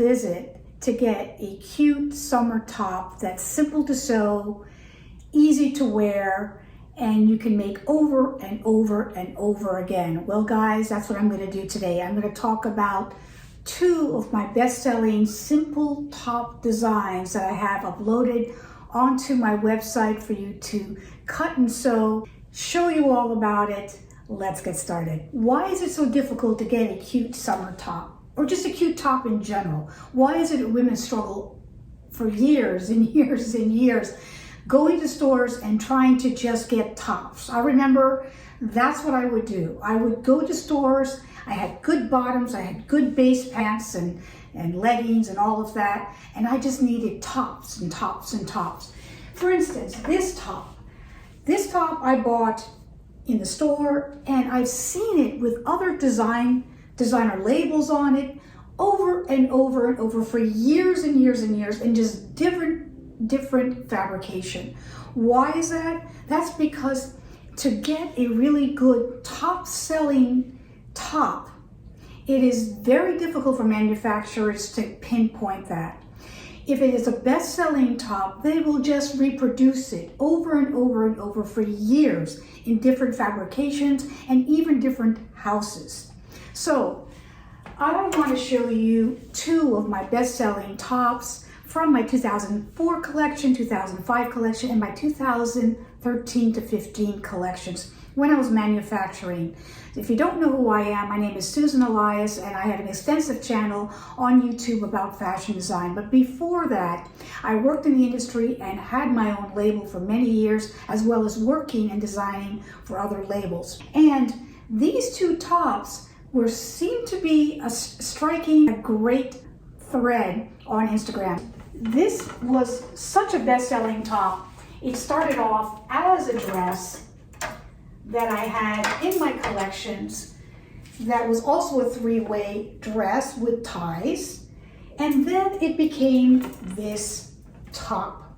visit to get a cute summer top that's simple to sew, easy to wear, and you can make over and over and over again. Well guys, that's what I'm going to do today. I'm going to talk about two of my best-selling simple top designs that I have uploaded onto my website for you to cut and sew, show you all about it. Let's get started. Why is it so difficult to get a cute summer top, or just a cute top in general? Why is it that women struggle for years and years and years going to stores and trying to just get tops? I remember that's what I would do. I would go to stores. I had good bottoms, I had good base pants and leggings and all of that, and I just needed tops and tops and tops. For instance, this top I bought in the store, and I've seen it with other designer labels on it over and over and over for years and years and years, and just different fabrication. Why is that? That's because to get a really good top selling top, it is very difficult for manufacturers to pinpoint that. If it is a best-selling top, they will just reproduce it over and over and over for years in different fabrications and even different houses. So I want to show you two of my best-selling tops from my 2004 collection, 2005 collection, and my 2013 to 15 collections when I was manufacturing. If you don't know who I am, my name is Susan Elias, and I have an extensive channel on YouTube about fashion design. But before that, I worked in the industry and had my own label for many years, as well as working and designing for other labels. And these two tops seemed to be striking a great thread on Instagram. This was such a best-selling top. It started off as a dress that I had in my collections that was also a three-way dress with ties, and then it became this top.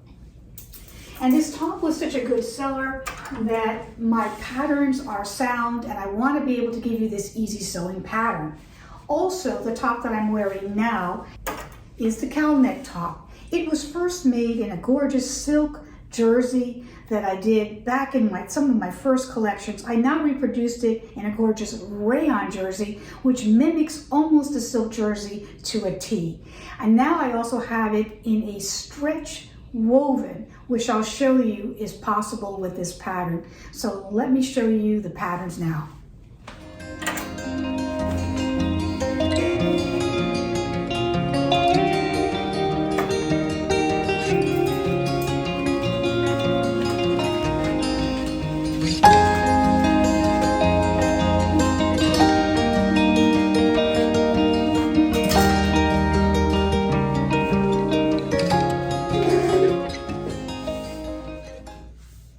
And this top was such a good seller that my patterns are sound, and I want to be able to give you this easy sewing pattern. Also, the top that I'm wearing now is the cowl neck top. It was first made in a gorgeous silk jersey that I did back in some of my first collections. I now reproduced it in a gorgeous rayon jersey, which mimics almost a silk jersey to a T. And now I also have it in a stretch woven, which I'll show you is possible with this pattern. So let me show you the patterns now.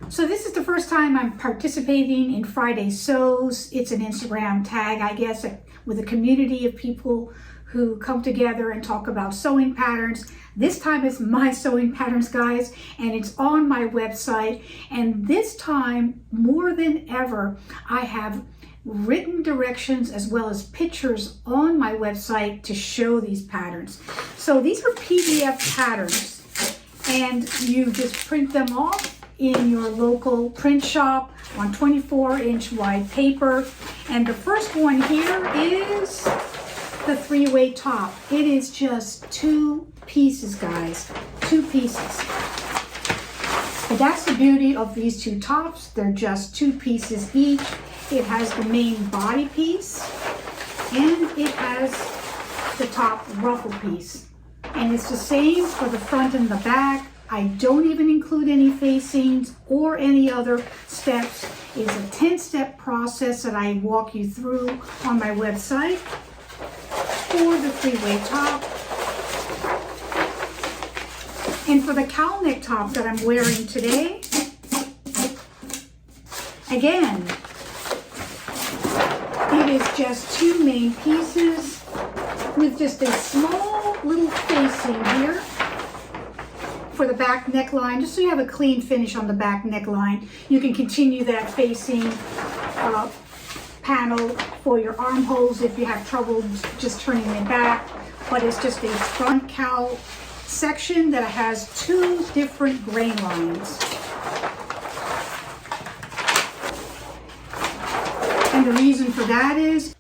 So this is the first time I'm participating in Friday Sews. It's an Instagram tag, I guess, with a community of people who come together and talk about sewing patterns. This time it's my sewing patterns, guys, and it's on my website. And this time, more than ever, I have written directions as well as pictures on my website to show these patterns. So these are PDF patterns, and you just print them off in your local print shop on 24-inch wide paper. And the first one here is the three-way top. It is just two pieces, guys, two pieces. But that's the beauty of these two tops. They're just two pieces each. It has the main body piece, and it has the top ruffle piece. And it's the same for the front and the back. I don't even include any facings or any other steps. It's a 10-step process that I walk you through on my website for the three-way top. And for the cowl neck top that I'm wearing today, again, it is just two main pieces with just a small little facing here for the back neckline, just so you have a clean finish on the back neckline. You can continue that facing panel for your armholes if you have trouble just turning it back. but it's just a front cowl section that has two different grain lines. And the reason for that is,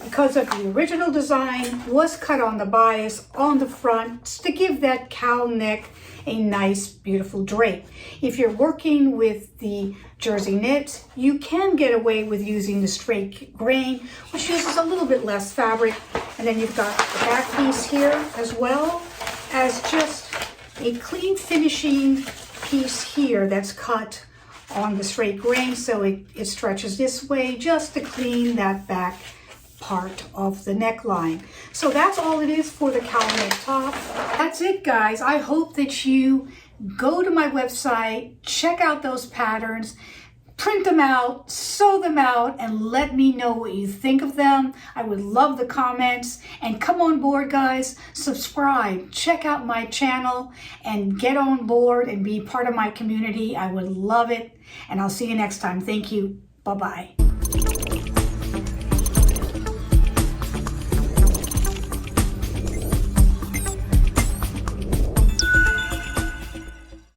because of the original design was cut on the bias on the front to give that cowl neck a nice, beautiful drape. If you're working with the jersey knit, you can get away with using the straight grain, which uses a little bit less fabric. And then you've got the back piece here, as well as just a clean finishing piece here that's cut on the straight grain, so it stretches this way just to clean that back part of the neckline. So that's all it is for the cowl neck top. That's it, guys. I hope that you go to my website, check out those patterns, print them out, sew them out, and let me know what you think of them. I would love the comments. And come on board, guys. Subscribe, check out my channel, and get on board and be part of my community. I would love it. And I'll see you next time. Thank you. Bye-bye.